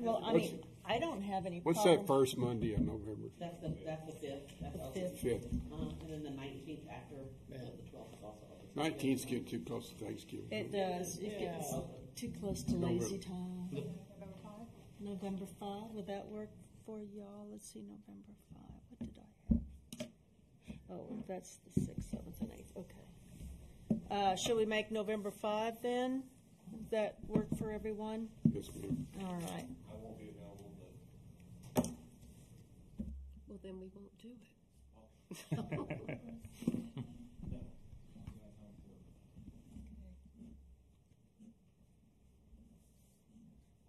Well, I mean, I don't have any What's problem. that first Monday of November? That's the 5th. That's also Fifth. and then the 19th after the 12th is also. 19th's getting too close to Thanksgiving. It does. It gets too close to lazy time. November 5. Would that work for y'all? Let's see, November 5. What did I have? Oh, that's the 6th, 7th, and 8th. Okay. Should we make November 5 then? Does that work for everyone? Yes, ma'am. All right. I won't be available, but Well, then we won't do it.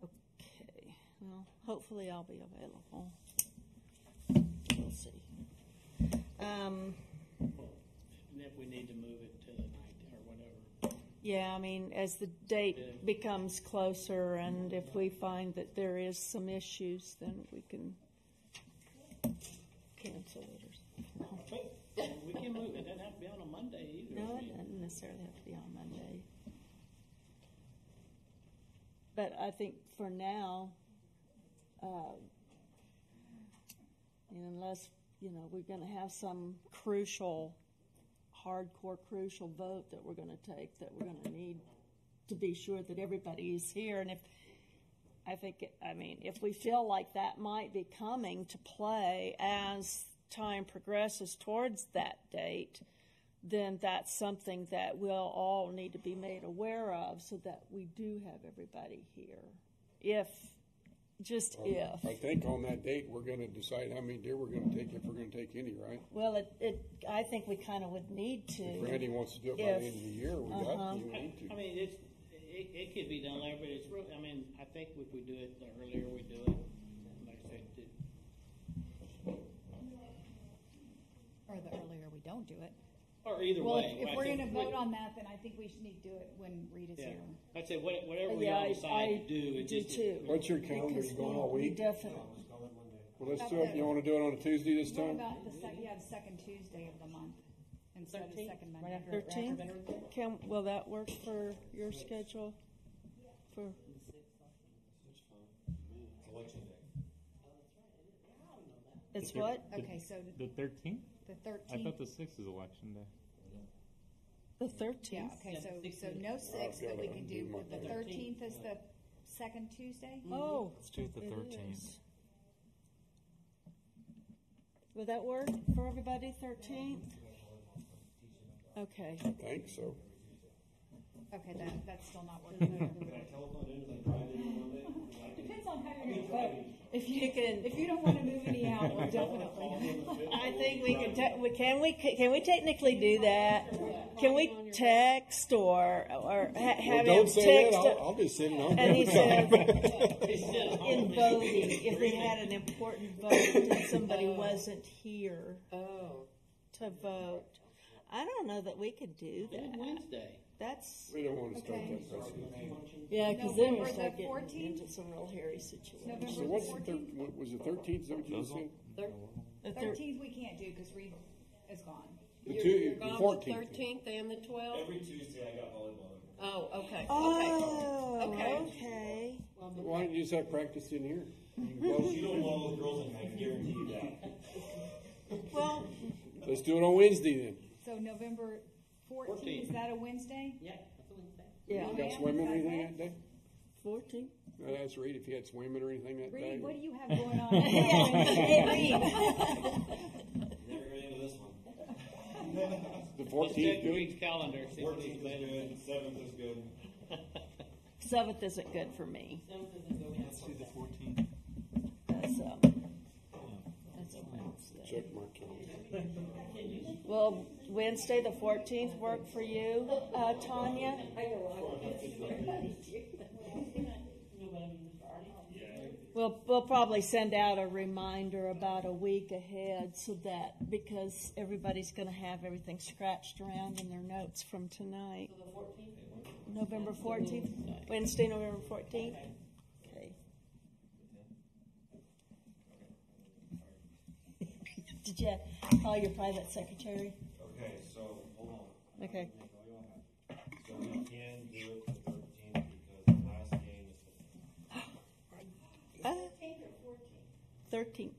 Okay. Well, hopefully I'll be available. We'll see. And if we need to move it to the night or whatever. Yeah, I mean, as the date becomes closer, and if we find that there is some issues, then we can cancel it or something. We can move it. It doesn't have to be on a Monday either. No, it doesn't necessarily have to be on Monday. But I think for now, unless, we're going to have some hardcore crucial vote that we're going to take, that we're going to need to be sure that everybody is here. And if we feel like that might be coming to play as time progresses towards that date, then that's something that we'll all need to be made aware of so that we do have everybody here. If. I think on that date, we're going to decide how many deer we're going to take, if we're going to take any, right? Well, I think we kind of would need to. If Randy wants to do it by the end of the year, we need to. I mean, it could be done later, but it's really, I think if we do it the earlier we do it, like I said, Or the earlier we don't do it. or either Well, way. if we're going to vote on that, then I think we should need to do it when Rita's here. I'd say whatever we all decide to do, it just too. What's your calendar? You going all week? Definitely. Well, let's do it. You want to do it on a Tuesday this What time? about the second Tuesday of the month instead of the second Monday? 13th? Will that work for your schedule? For election day. it's what? Okay, so The 13th? the I 13th. thought the 6th is election day. The 13th. Yeah, okay, so no 6th, but we can do, the 13th is the second Tuesday? Oh, Let's do it the it 13th. is. Would that work for everybody, 13th? Okay. I think so. Okay, that's still not working. depends on how you're going to vote. If you don't want to move any out, well, definitely. I think we can. Can we technically do that? Can we text or have him Don't say text? that. I'll just sit and And he says, in voting, if they had an important vote and somebody wasn't here to vote, I don't know that we could do that. Wednesday. That's We don't want to start that precedent. yeah, because then we November start the getting 14th? into some real hairy situations. November So what's the what was the 13th? Is that what you just said? The 13th we can't do because Reed is gone. The You're the gone 14th. the 13th and the 12th? Every Tuesday I got volleyball. Oh, okay. Oh, Okay. okay. Why don't you just have practice in here? You don't want all the girls in, I can guarantee you that. Well, Let's do it on Wednesday then. So November 14th, is that a Wednesday? Yeah, that's a Wednesday. yeah, You got swimming or anything that day? 14. No, that's Reed. If you had swimming or anything that day. Reed, what do you have going on? Never heard into this one. The Let's 14th. check good? Reed's calendar. See what 14th he's is available. good, 7th is good. 7th isn't good for me. Let's do the 14th. That's a Wednesday. Check my calendar. Will Wednesday the 14th work for you, Tanya? We'll probably send out a reminder about a week ahead so that because everybody's going to have everything scratched around in their notes from tonight. November 14th? Wednesday, November 14th? Okay. Did you call your private secretary? Okay, so hold on. Okay. So we can do it the 13th because the last game is the 13th. the 13th.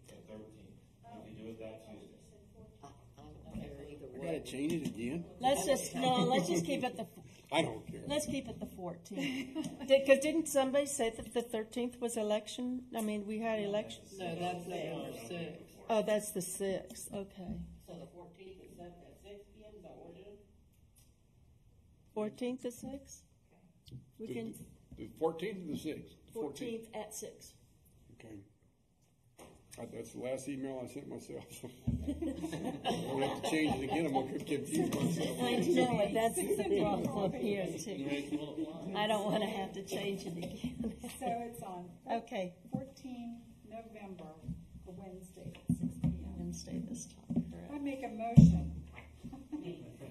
We can do it that Tuesday. I gotta change it again. Let's just keep it the. I don't care. Let's keep it the 14th. Because didn't somebody say that the 13th was election? I mean, we had elections. No, that's November 6th. Oh, that's the 6th. Okay. So the 14th is at 6 p.m. Is that what we're doing? 14th at 6? We can. The 14th or the 6th? 14th at 6. Okay. That's the last email I sent myself. I'm gonna have to change it again. I'm gonna confuse myself. I know it. That's the problem up here too. I don't want to have to change it again. So it's on Okay. 14 November, a Wednesday at 6 p.m. Wednesday this time. Correct. I make a motion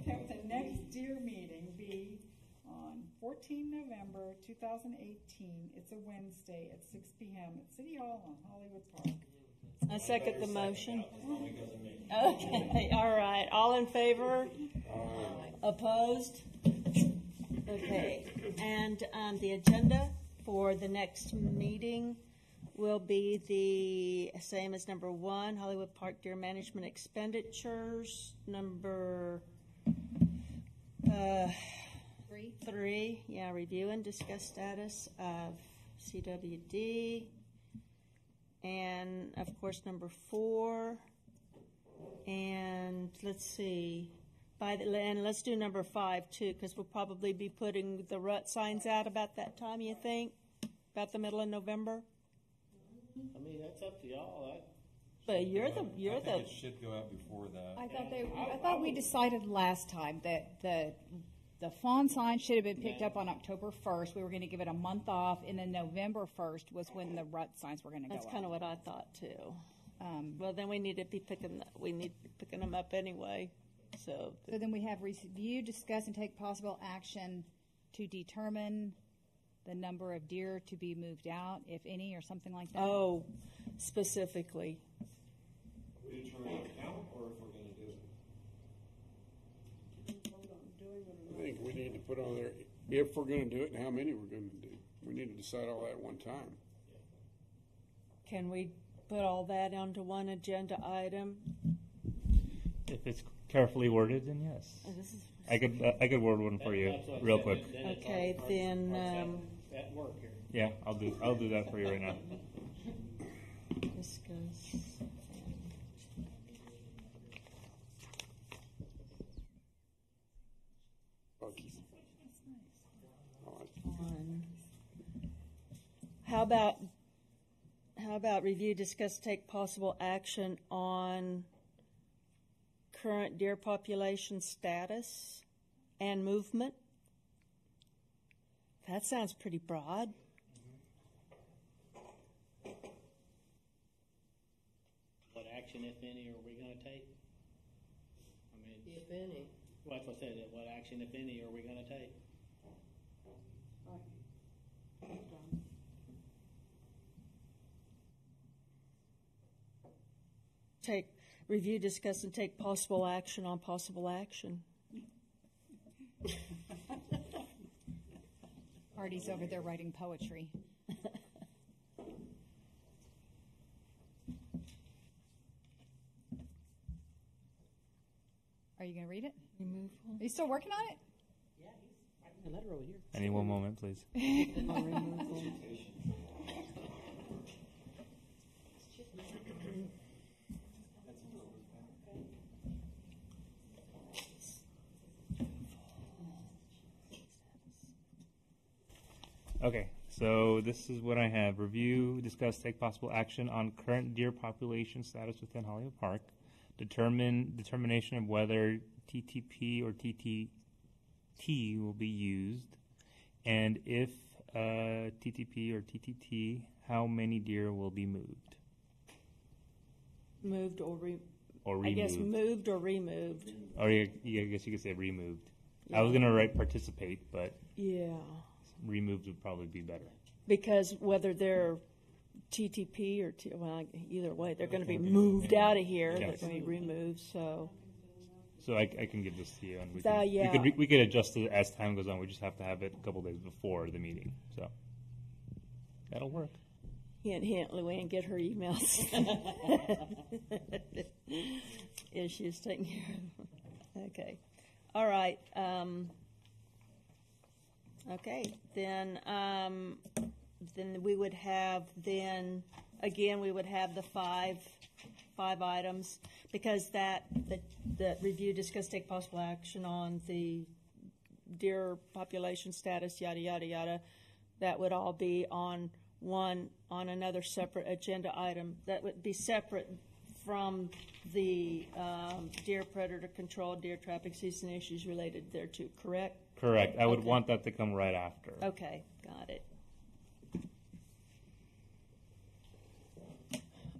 that the next Deer meeting be on 14 November 2018. It's a Wednesday at 6 p.m. at City Hall on Hollywood Park. I second the motion. Okay, all right. All in favor? Opposed? Okay. And the agenda for the next meeting will be the same as number 1, Hollywood Park Deer Management Expenditures. Number 3, review and discuss status of CWD. And, of course, number 4, and let's see, and let's do number 5, too, because we'll probably be putting the rut signs out about that time, you think? About the middle of November? I mean, that's up to y'all. But I think it should go out before that. I thought we decided last time that the fawn sign should have been picked up on October 1st. We were going to give it a month off, and then November 1st was when the rut signs were going to go That's up. kind of what I thought, too. Well, then we need to be picking them up anyway. So then we have review, discuss, and take possible action to determine the number of deer to be moved out, if any, or something like that. Oh, specifically. We determine the count or if we're going to do it. I think we need to put on there if we're gonna do it and how many we're gonna do. We need to decide all that at one time. Can we put all that onto one agenda item? If it's carefully worded, then yes. Oh, this is- I could word one for you That's what I'm real saying. quick. Then it's Okay, our- then, at work here. Yeah, I'll do that for you right now. Discuss. On. How about How about review, discuss, take possible action on current deer population status and movement? That sounds pretty broad. What action, if any, are we gonna take? I mean, If any. well, that's what I said, what action, if any, are we gonna take? Review, discuss, and take possible action on possible action. Artie's over there writing poetry. Are you going to read it? Are you still working on it? Yeah, he's writing a letter over here. Any one moment, please. Okay, so this is what I have. Review, discuss, take possible action on current deer population status within Hollywood Park. Determination of whether TTP or TTT will be used. And if TTP or TTT, how many deer will be moved? Moved or Or I removed. guess moved or removed. Or I guess you could say removed. I was going to write participate, but Yeah. removed would probably be better. Because whether they're TTP or well, either way, they're going to be moved out of here. Yes. They're going to be removed. So So I can give this to you, and yeah. we could adjust it as time goes on. We just have to have it a couple days before the meeting, so that'll work. hint, hint, Luann, get her emails. Issues taken care of. Okay. All right. Okay. Then we would have we would have the five items, because that review, discuss, take possible action on the deer population status, yada yada yada. That would all be on another separate agenda item that would be separate from the deer predator control, deer trapping season issues related thereto, correct? Correct. I would Okay. want that to come right after. Okay, got it.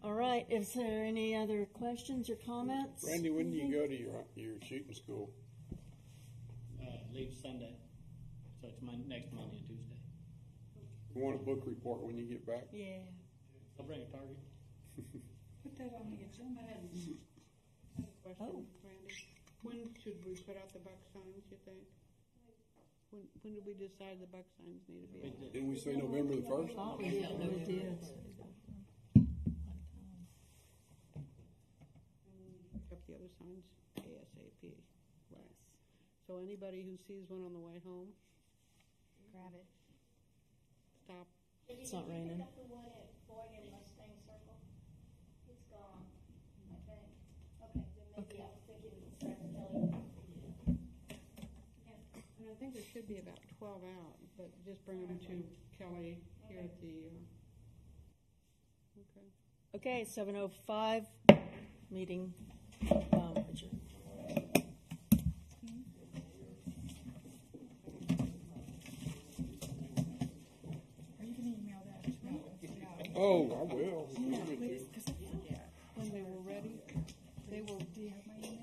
All right, is there any other questions or comments? Randy, when do you go to your shooting school? Leave Sunday, so it's next Monday and Tuesday. You want a book report when you get back? Yeah. I'll bring a target. Put that on the agenda. I had a question, Randy. When should we put out the buck signs, you think? When did we decide the buck signs need to be out? Didn't we say November the 1st? Oh, yeah, we did. Pick up the other signs ASAP. Right. So anybody who sees one on the way home, Grab it. stop. It's not raining. Pick up the one at Boyd and Mustang Circle. It's gone, I think. Okay, then maybe I'll stick it in Kelly. And I think there should be about 12 out, but just bring them to Kelly here at the, okay. Okay, 7:05, meeting adjourned. Are you going to email that? No. Oh, I will. Yeah, please, because I forget. When they were ready, they will. Do you have my email?